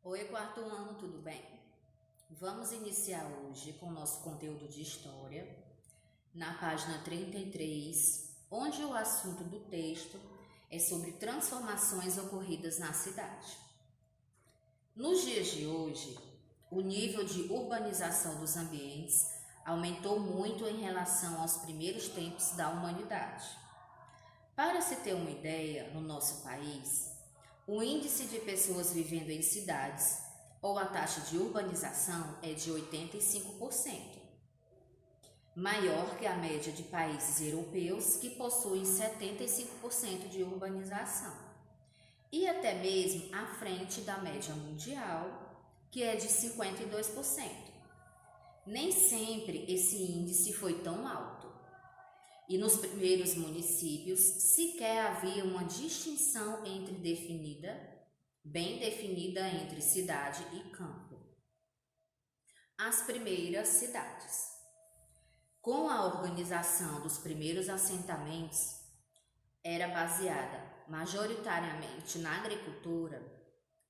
Oi, quarto ano, tudo bem? Vamos iniciar hoje com o nosso conteúdo de história, na página 33, onde o assunto do texto é sobre transformações ocorridas na cidade. Nos dias de hoje, o nível de urbanização dos ambientes aumentou muito em relação aos primeiros tempos da humanidade. Para se ter uma ideia, no nosso país, o índice de pessoas vivendo em cidades ou a taxa de urbanização é de 85%, maior que a média de países europeus que possuem 75% de urbanização, e até mesmo à frente da média mundial, que é de 52%. Nem sempre esse índice foi tão alto. E nos primeiros municípios sequer havia uma distinção bem definida entre cidade e campo. As primeiras cidades. Com a organização dos primeiros assentamentos, era baseada majoritariamente na agricultura,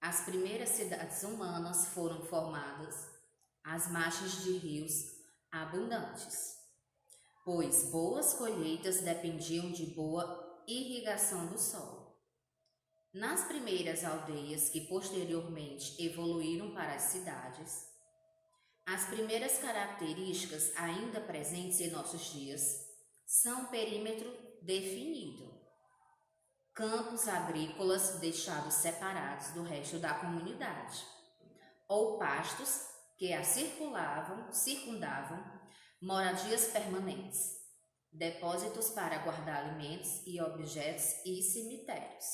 as primeiras cidades humanas foram formadas às margens de rios abundantes, pois boas colheitas dependiam de boa irrigação do solo. Nas primeiras aldeias que posteriormente evoluíram para as cidades, as primeiras características ainda presentes em nossos dias são perímetro definido, campos agrícolas deixados separados do resto da comunidade, ou pastos que a circundavam, moradias permanentes, depósitos para guardar alimentos e objetos e cemitérios.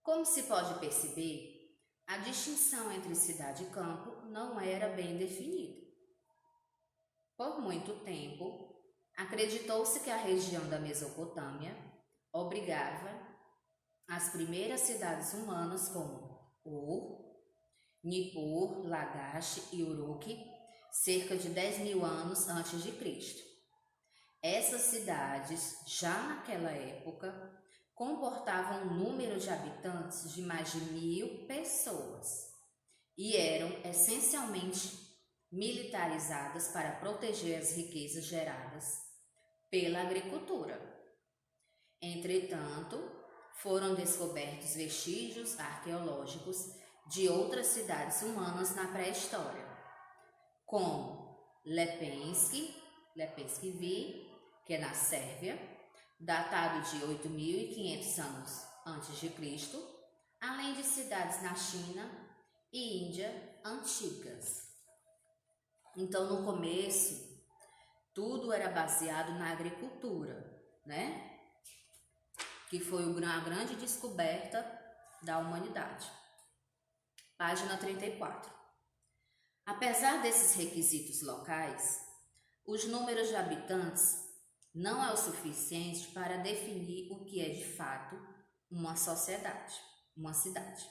Como se pode perceber, a distinção entre cidade e campo não era bem definida. Por muito tempo, acreditou-se que a região da Mesopotâmia obrigava as primeiras cidades humanas como Ur, Nippur, Lagash e Uruk, cerca de 10.000 anos antes de Cristo. Essas cidades, já naquela época, comportavam um número de habitantes de mais de 1.000 pessoas e eram essencialmente militarizadas para proteger as riquezas geradas pela agricultura. Entretanto, foram descobertos vestígios arqueológicos de outras cidades humanas na pré-história, como Lepenski que é na Sérvia, datado de 8.500 anos antes de Cristo, além de cidades na China e Índia antigas. Então, no começo, tudo era baseado na agricultura, né? Que foi a grande descoberta da humanidade. Página 34. Apesar desses requisitos locais, os números de habitantes não é o suficiente para definir o que é de fato uma sociedade, uma cidade.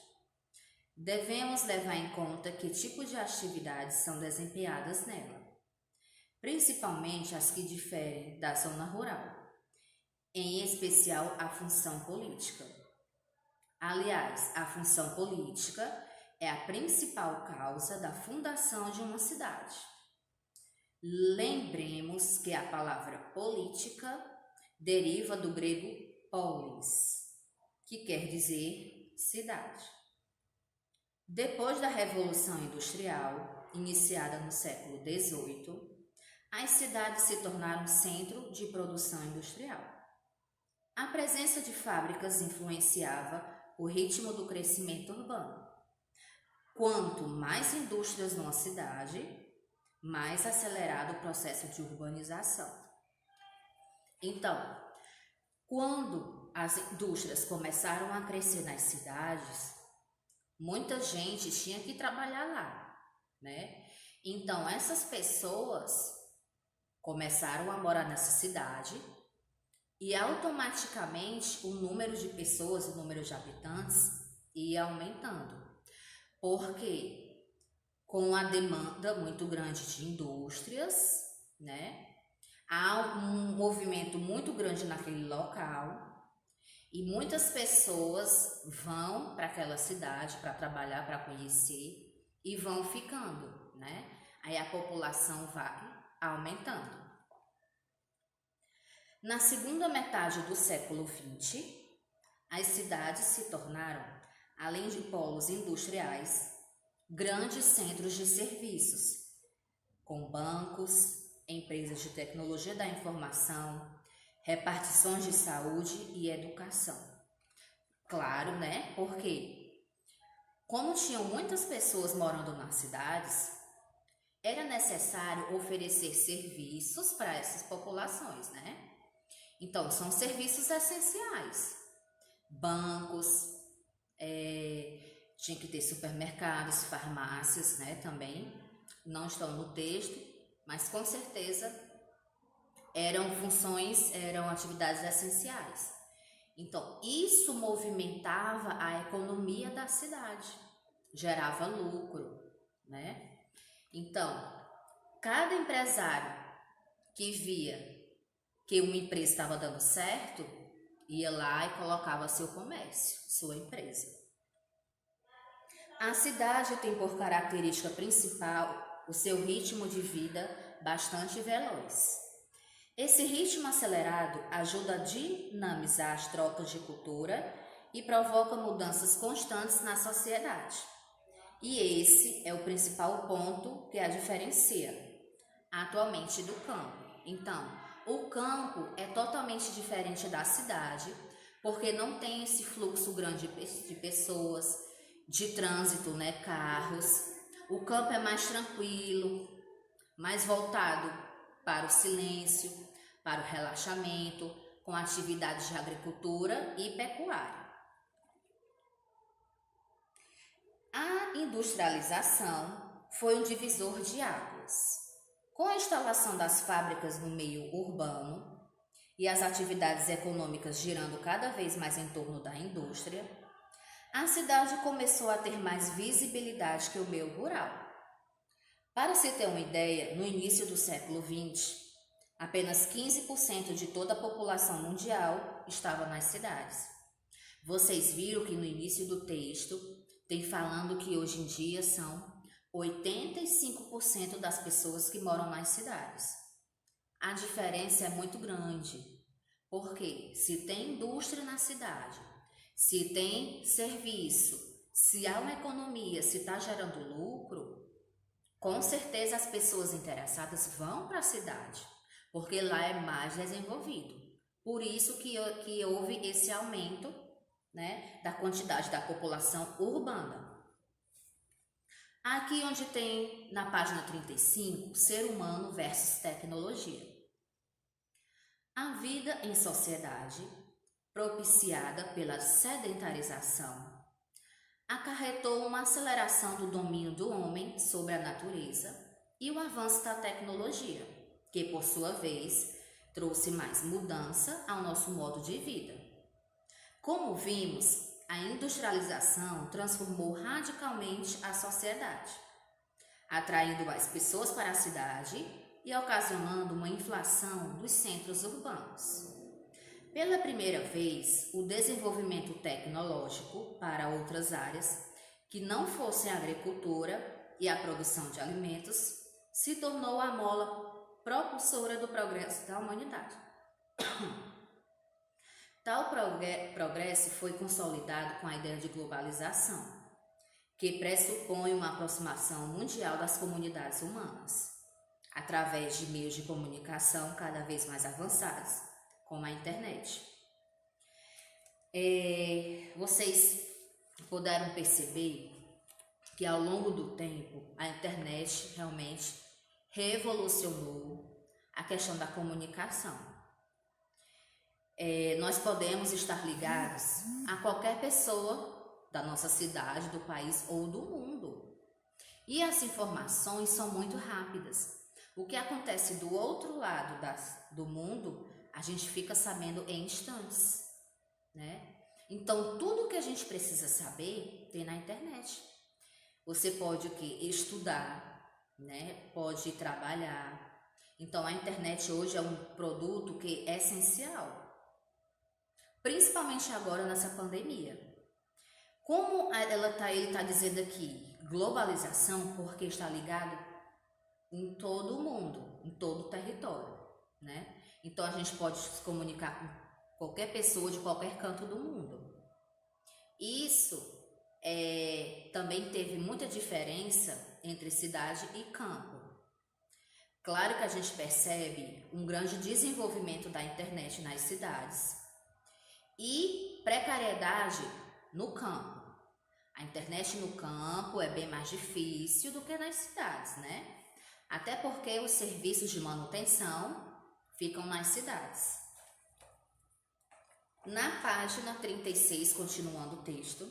Devemos levar em conta que tipos de atividades são desempenhadas nela, principalmente as que diferem da zona rural, em especial a função política. Aliás, a função política é a principal causa da fundação de uma cidade. Lembremos que a palavra política deriva do grego polis, que quer dizer cidade. Depois da Revolução Industrial, iniciada no século XVIII, as cidades se tornaram centro de produção industrial. A presença de fábricas influenciava o ritmo do crescimento urbano. Quanto mais indústrias numa cidade, mais acelerado o processo de urbanização. Então, quando as indústrias começaram a crescer nas cidades, muita gente tinha que trabalhar lá, né? Então, essas pessoas começaram a morar nessa cidade e automaticamente o número de pessoas, o número de habitantes ia aumentando. Porque com a demanda muito grande de indústrias, né? Há um movimento muito grande naquele local E muitas pessoas vão para aquela cidade para trabalhar, para conhecer e vão ficando, né? Aí a população vai aumentando. Na segunda metade do século XX, as cidades se tornaram, além de polos industriais, grandes centros de serviços, com bancos, empresas de tecnologia da informação, repartições de saúde e educação. Claro, né? Porque como tinham muitas pessoas morando nas cidades, era necessário oferecer serviços para essas populações, né? Então, são serviços essenciais. Bancos, tinha que ter supermercados, farmácias, né, também. Não estão no texto, mas com certeza eram atividades essenciais. Então, isso movimentava a economia da cidade, gerava lucro, né? Então, cada empresário que via que uma empresa estava dando certo, ia lá e colocava seu comércio, sua empresa. A cidade tem por característica principal o seu ritmo de vida bastante veloz. Esse ritmo acelerado ajuda a dinamizar as trocas de cultura e provoca mudanças constantes na sociedade. E esse é o principal ponto que a diferencia atualmente do campo. Então, o campo é totalmente diferente da cidade, porque não tem esse fluxo grande de pessoas, de trânsito, né, carros. O campo é mais tranquilo, mais voltado para o silêncio, para o relaxamento, com atividades de agricultura e pecuária. A industrialização foi um divisor de águas. Com a instalação das fábricas no meio urbano e as atividades econômicas girando cada vez mais em torno da indústria, a cidade começou a ter mais visibilidade que o meio rural. Para se ter uma ideia, no início do século XX, apenas 15% de toda a população mundial estava nas cidades. Vocês viram que no início do texto tem falando que hoje em dia são 85% das pessoas que moram nas cidades. A diferença é muito grande, porque se tem indústria na cidade, se tem serviço, se há uma economia, se está gerando lucro, com certeza as pessoas interessadas vão para a cidade, porque lá é mais desenvolvido. Por isso que houve esse aumento, né, da quantidade da população urbana. Aqui onde tem, na página 35, ser humano versus tecnologia. A vida em sociedade, propiciada pela sedentarização, acarretou uma aceleração do domínio do homem sobre a natureza e o avanço da tecnologia, que, por sua vez, trouxe mais mudança ao nosso modo de vida. Como vimos, a industrialização transformou radicalmente a sociedade, atraindo mais pessoas para a cidade e ocasionando uma inflação dos centros urbanos. Pela primeira vez, o desenvolvimento tecnológico para outras áreas que não fossem a agricultura e a produção de alimentos se tornou a mola propulsora do progresso da humanidade. Tal progresso foi consolidado com a ideia de globalização, que pressupõe uma aproximação mundial das comunidades humanas, através de meios de comunicação cada vez mais avançados, como a internet. Vocês puderam perceber que ao longo do tempo a internet realmente revolucionou a questão da comunicação. Nós podemos estar ligados a qualquer pessoa da nossa cidade, do país ou do mundo. E as informações são muito rápidas. O que acontece do outro lado do mundo, a gente fica sabendo em instantes, né? Então, tudo que a gente precisa saber tem na internet. Você pode estudar, né? Pode trabalhar. Então, a internet hoje é um produto que é essencial. principalmente agora nessa pandemia. Como ele está dizendo aqui, globalização, porque está ligado em todo o mundo, em todo o território, né? Então a gente pode se comunicar com qualquer pessoa de qualquer canto do mundo. Isso também teve muita diferença entre cidade e campo. Claro que a gente percebe um grande desenvolvimento da internet nas cidades e precariedade no campo. A internet no campo é bem mais difícil do que nas cidades, né? Até porque os serviços de manutenção ficam nas cidades. Na página 36, continuando o texto,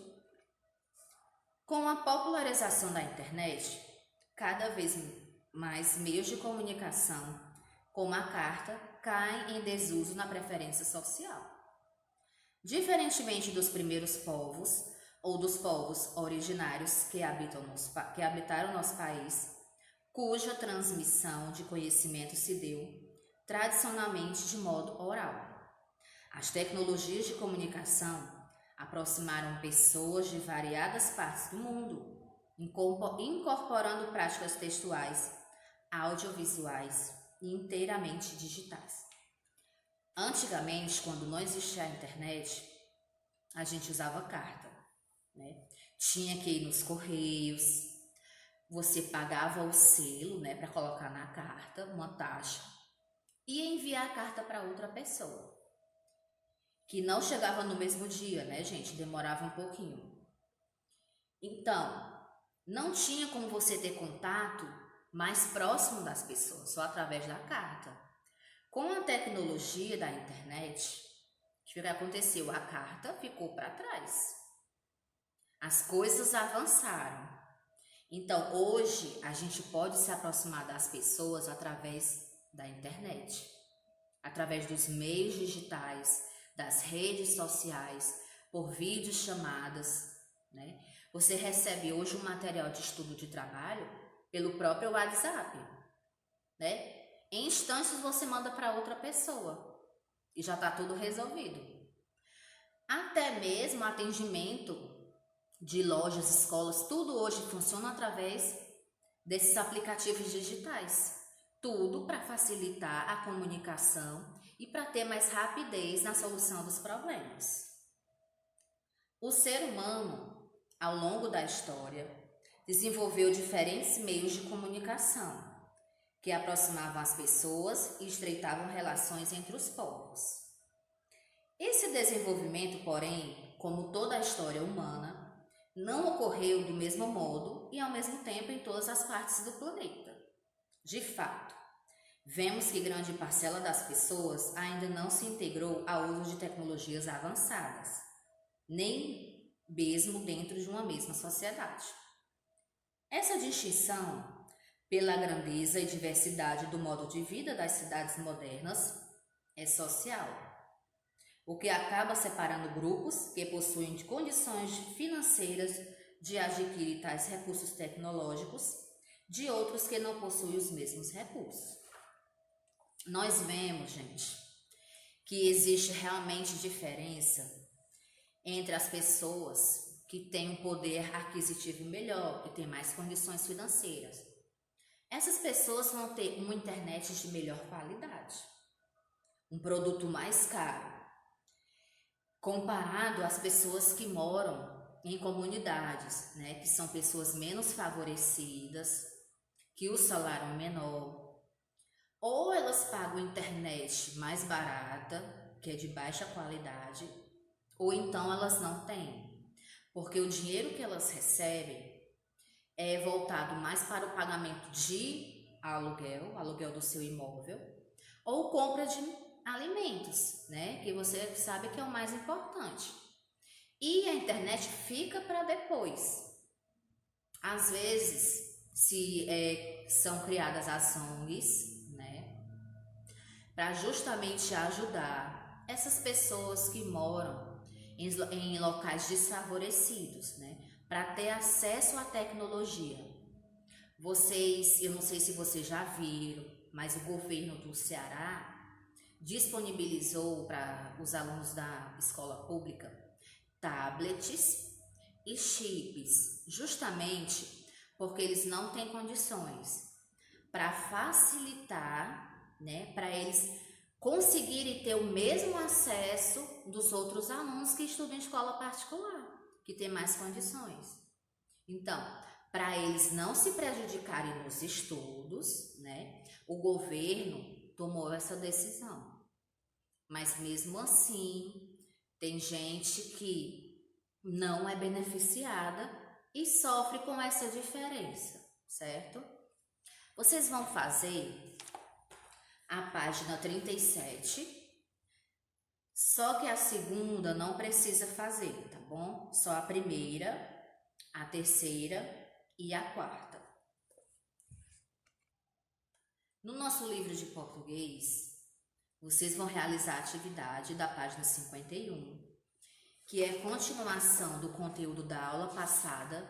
com a popularização da internet, cada vez mais meios de comunicação, como a carta, caem em desuso na preferência social. Diferentemente dos primeiros povos ou dos povos originários que habitaram nosso país, cuja transmissão de conhecimento se deu tradicionalmente de modo oral. As tecnologias de comunicação aproximaram pessoas de variadas partes do mundo, incorporando práticas textuais, audiovisuais e inteiramente digitais. Antigamente, quando não existia a internet, a gente usava carta, né? Tinha que ir nos correios, você pagava o selo, né, para colocar na carta uma taxa e enviar a carta para outra pessoa, que não chegava no mesmo dia, né, gente? Demorava um pouquinho. Então, não tinha como você ter contato mais próximo das pessoas, só através da carta. Com a tecnologia da internet, o que aconteceu? A carta ficou para trás. As coisas avançaram. Então, hoje, a gente pode se aproximar das pessoas através da internet, através dos meios digitais, das redes sociais, por videochamadas, né? Você recebe hoje um material de estudo de trabalho pelo próprio WhatsApp, né? Em instantes você manda para outra pessoa e já está tudo resolvido. Até mesmo atendimento de lojas, escolas, tudo hoje funciona através desses aplicativos digitais. Tudo para facilitar a comunicação e para ter mais rapidez na solução dos problemas. O ser humano, ao longo da história, desenvolveu diferentes meios de comunicação que aproximavam as pessoas e estreitavam relações entre os povos. Esse desenvolvimento, porém, como toda a história humana, não ocorreu do mesmo modo e ao mesmo tempo em todas as partes do planeta. De fato, vemos que grande parcela das pessoas ainda não se integrou ao uso de tecnologias avançadas, nem mesmo dentro de uma mesma sociedade. Essa distinção, pela grandeza e diversidade do modo de vida das cidades modernas, é social, o que acaba separando grupos que possuem condições financeiras de adquirir tais recursos tecnológicos de outros que não possuem os mesmos recursos. Nós vemos, gente, que existe realmente diferença entre as pessoas que têm um poder aquisitivo melhor, que têm mais condições financeiras. Essas pessoas vão ter uma internet de melhor qualidade, um produto mais caro, comparado às pessoas que moram em comunidades, né, que são pessoas menos favorecidas, que o salário é menor, ou elas pagam internet mais barata, que é de baixa qualidade, ou então elas não têm, porque o dinheiro que elas recebem é voltado mais para o pagamento de aluguel do seu imóvel, ou compra de alimentos, né? Que você sabe que é o mais importante. E a internet fica para depois. Às vezes, são criadas as ONGs, né? Para justamente ajudar essas pessoas que moram em locais desfavorecidos, né? Para ter acesso à tecnologia. Eu não sei se vocês já viram, mas o governo do Ceará disponibilizou para os alunos da escola pública tablets e chips, justamente porque eles não têm condições, para facilitar, né, para eles conseguirem ter o mesmo acesso dos outros alunos que estudam em escola particular, que tem mais condições. Então, para eles não se prejudicarem nos estudos, né, o governo tomou essa decisão. Mas mesmo assim, tem gente que não é beneficiada e sofre com essa diferença, certo? Vocês vão fazer a página 37, só que a segunda não precisa fazer, tá bom? Só a primeira, a terceira e a quarta. No nosso livro de português, vocês vão realizar a atividade da página 51, que é continuação do conteúdo da aula passada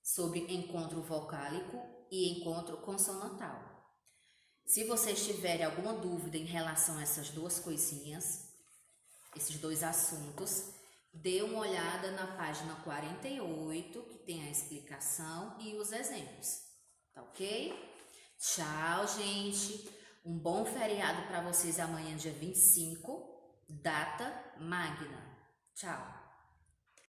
sobre encontro vocálico e encontro consonantal. Se vocês tiverem alguma dúvida em relação a essas duas coisinhas, esses dois assuntos, dê uma olhada na página 48, que tem a explicação e os exemplos, tá ok? Tchau, gente! Um bom feriado para vocês amanhã, dia 25, data magna. Tchau!